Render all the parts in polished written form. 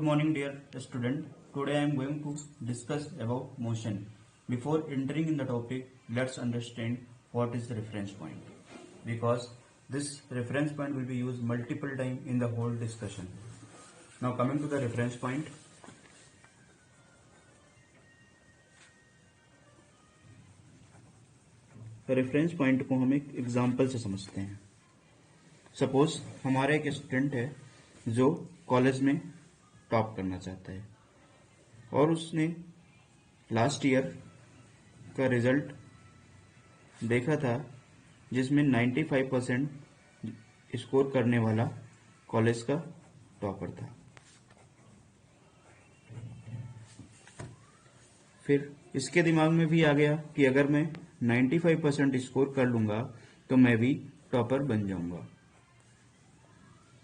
Good morning dear student. Today I am going to discuss about motion. Before entering in the topic, let's understand what is the reference point, because this reference point will be used multiple times in the whole discussion. Now coming to the reference point. Reference point को हम एक example से समझते हैं. Suppose हमारा एक student है जो कॉलेज में टॉप करना चाहता है और उसने लास्ट ईयर का रिजल्ट देखा था जिसमें 95% स्कोर करने वाला कॉलेज का टॉपर था. फिर इसके दिमाग में भी आ गया कि अगर मैं 95% स्कोर कर लूंगा तो मैं भी टॉपर बन जाऊंगा.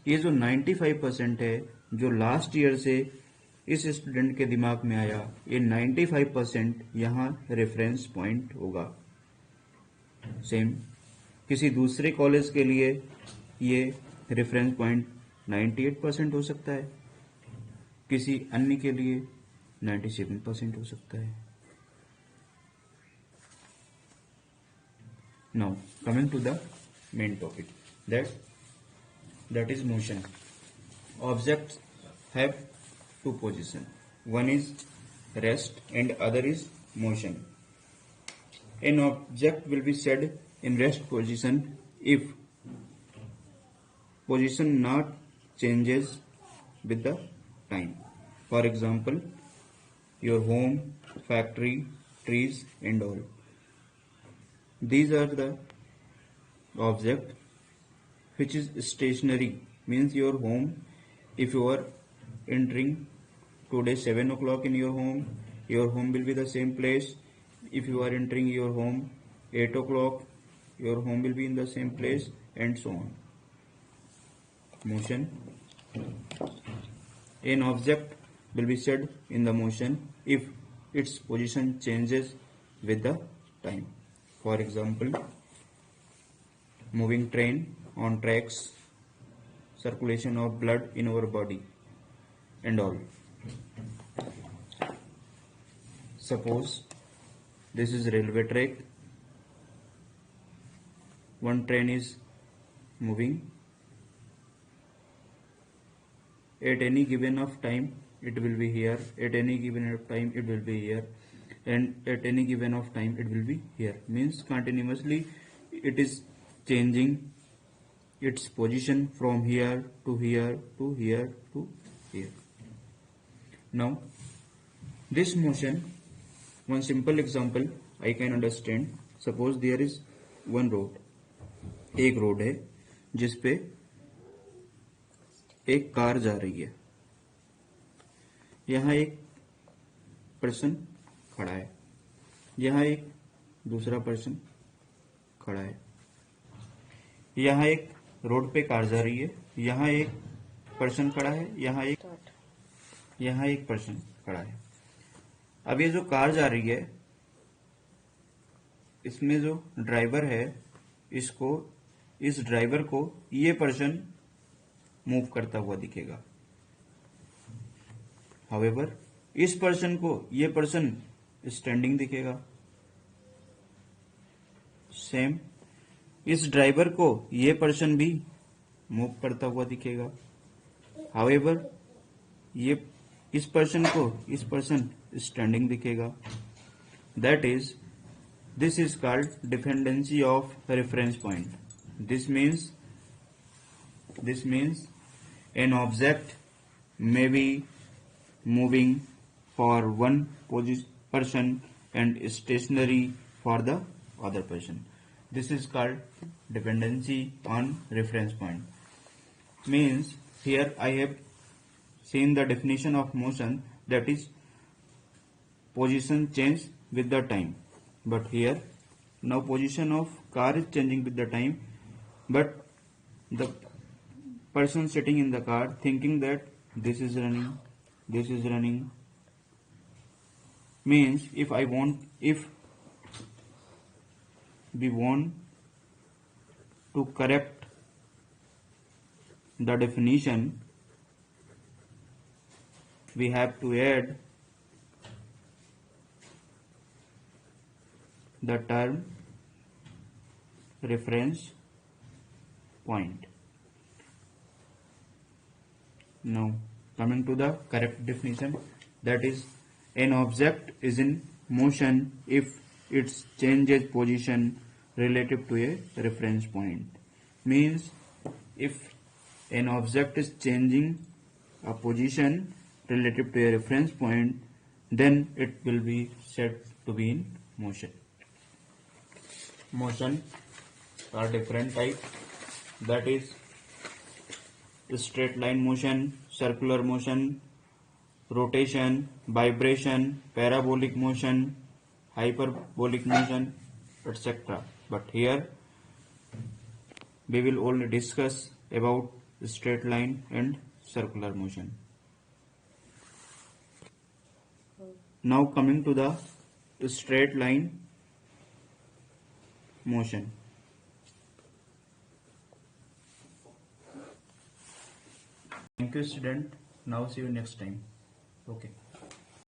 ये जो 95% है जो लास्ट ईयर से इस स्टूडेंट के दिमाग में आया, ये 95% यहाँ रेफरेंस पॉइंट होगा. सेम किसी दूसरे कॉलेज के लिए ये रेफरेंस पॉइंट 98% हो सकता है, किसी अन्य के लिए 97% हो सकता है. Now coming to the main topic, that is motion. Objects have two position. One is rest and other is motion. An object will be set in rest position if position not changes with the time. For example, your home, factory, trees and all. These are the object which is stationary, means your home. If you are entering today 7 o'clock in your home will be the same place. If you are entering your home 8 o'clock, your home will be in the same place, and so on. Motion. An object will be set in the motion if its position changes with the time. For example, moving train on tracks, circulation of blood in our body and all. Suppose this is railway track. One train is moving. At any given of time it will be here, at any given of time it will be here, and at any given of time it will be here. Means continuously it is changing its position from here to here to here to here. Now this motion, one simple example I can understand. Suppose there is one road, एक road है जिस पे एक car जा रही है. यहाँ एक पर्सन खड़ा है, यहाँ एक दूसरा पर्सन खड़ा है. यहाँ एक रोड पे कार जा रही है, यहाँ एक पर्सन खड़ा है, यहाँ एक पर्सन खड़ा है. अब ये जो कार जा रही है इसमें जो ड्राइवर है, इस ड्राइवर को ये पर्सन मूव करता हुआ दिखेगा. हाउएवर इस पर्सन को ये पर्सन स्टैंडिंग दिखेगा. सेम इस ड्राइवर को ये पर्सन भी मूव करता हुआ दिखेगा. हाउएवर ये इस पर्सन को इस पर्सन स्टैंडिंग दिखेगा. That is this is called dependency of reference point. This means an object may be moving for one person and stationary for the other person. This is called dependency on reference point. Means here I have seen the definition of motion, that is position change with the time. But here now position of car is changing with the time, but the person sitting in the car thinking that this is running. Means if we want to correct the definition, we have to add the term reference point. Now coming to the correct definition, that is, an object is in motion if it changes position relative to a reference point. Means if an object is changing a position relative to a reference point, then it will be said to be in motion. Motion are different types, that is straight line motion, circular motion, rotation, vibration, parabolic motion, hyperbolic motion, etc. But here we will only discuss about straight line and circular motion. Now coming to the straight line motion. Thank you, student. Now see you next time. Okay.